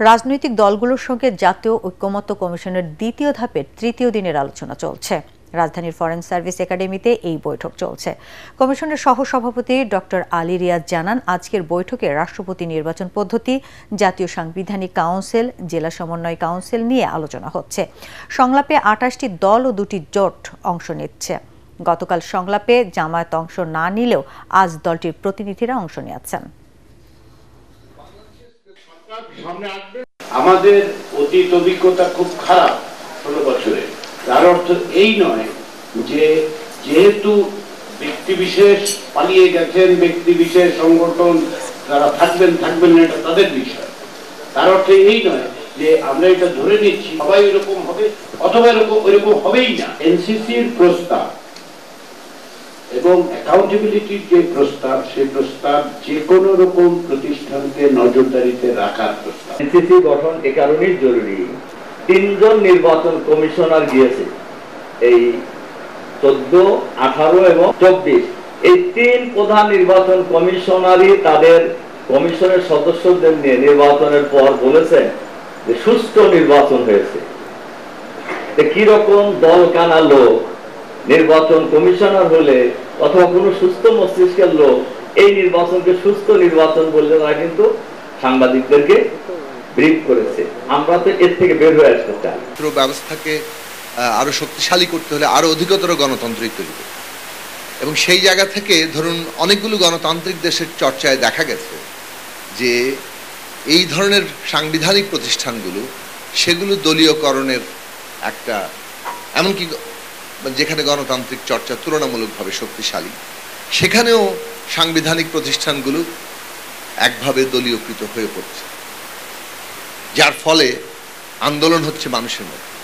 রাজনৈতিক দলগুলোর সঙ্গে জাতীয় ঐক্যমত্য কমিশনের দ্বিতীয় ধাপের তৃতীয় দিনের আলোচনা চলছে। রাজধানীর ফরেন সার্ভিস একাডেমিতে এই বৈঠক চলছে। কমিশনের সহসভাপতি ডক্টর আলী রিয়াজ জানান, আজকের বৈঠকে রাষ্ট্রপতি নির্বাচন পদ্ধতি, জাতীয় সাংবিধানিক কাউন্সিল, জেলা সমন্বয় কাউন্সিল নিয়ে আলোচনা হচ্ছে। সংলাপে ২৮টি দল ও ২টি জোট অংশ নিচ্ছে। গতকাল সংলাপে জামায়াত অংশ না নিলেও আজ দলটির প্রতিনিধিরা অংশ নিয়েছেন। আমাদের অতীত অভিজ্ঞতা খুব খারাপ ১৬ বছরে। তার অর্থ এই নয় যে যেহেতু ব্যক্তি বিশেষ পালিয়ে গেছেন, ব্যক্তি বিশেষ সংগঠন যারা থাকবেন না, এটা তাদের বিষয়। তার অর্থ এই নয় যে আমরা এটা ধরে নিচ্ছি সবাই এরকম হবে অথবা এরকম হবেই না। এনসিসির প্রস্তাব এবং অ্যাকাউন্টেবিলিটির যে প্রস্তাব, সেই প্রস্তাব যে কোনো রকম প্রতিষ্ঠানকে নজরদারিতে রাখার প্রস্তাব। এনসিসি গঠন এ কারণেই জরুরি, ৩ জন নির্বাচন কমিশনার গিয়েছে, এই ১৪, ১৮ এবং ২৪। এই ৩ প্রধান নির্বাচন কমিশনারই তাদের কমিশনের সদস্যদের নিয়ে নির্বাচনের পর বলেছে যে সুষ্ঠু নির্বাচন হয়েছে। কি রকম দল কানা লোক নির্বাচন কমিশনার হলে অথবা কোনো সুস্থ মস্তিষ্কের লোক এই নির্বাচনকে সুস্থ নির্বাচন বললে তারা কিন্তু সাংবাদিকদেরকে ব্রিফ করেছে। আমরা তো এর থেকে বের হয়ে আসতে চাই। ব্যবস্থাকে আরো শক্তিশালী করতে হলে আরো অধিকতর গণতান্ত্রিক তৈরি করতে, এবং সেই জায়গা থেকে ধরুন অনেকগুলো গণতান্ত্রিক দেশের চর্চায় দেখা গেছে যে এই ধরনের সাংবিধানিক প্রতিষ্ঠানগুলো সেগুলো দলীয়করণের একটা, এমনকি যেখানে গণতান্ত্রিক চর্চা তুলনামূলকভাবে শক্তিশালী, সেখানেও সাংবিধানিক প্রতিষ্ঠানগুলো একভাবে দলীয়কৃত হয়ে পড়ছে, যার ফলে আন্দোলন হচ্ছে মানুষের মধ্যে।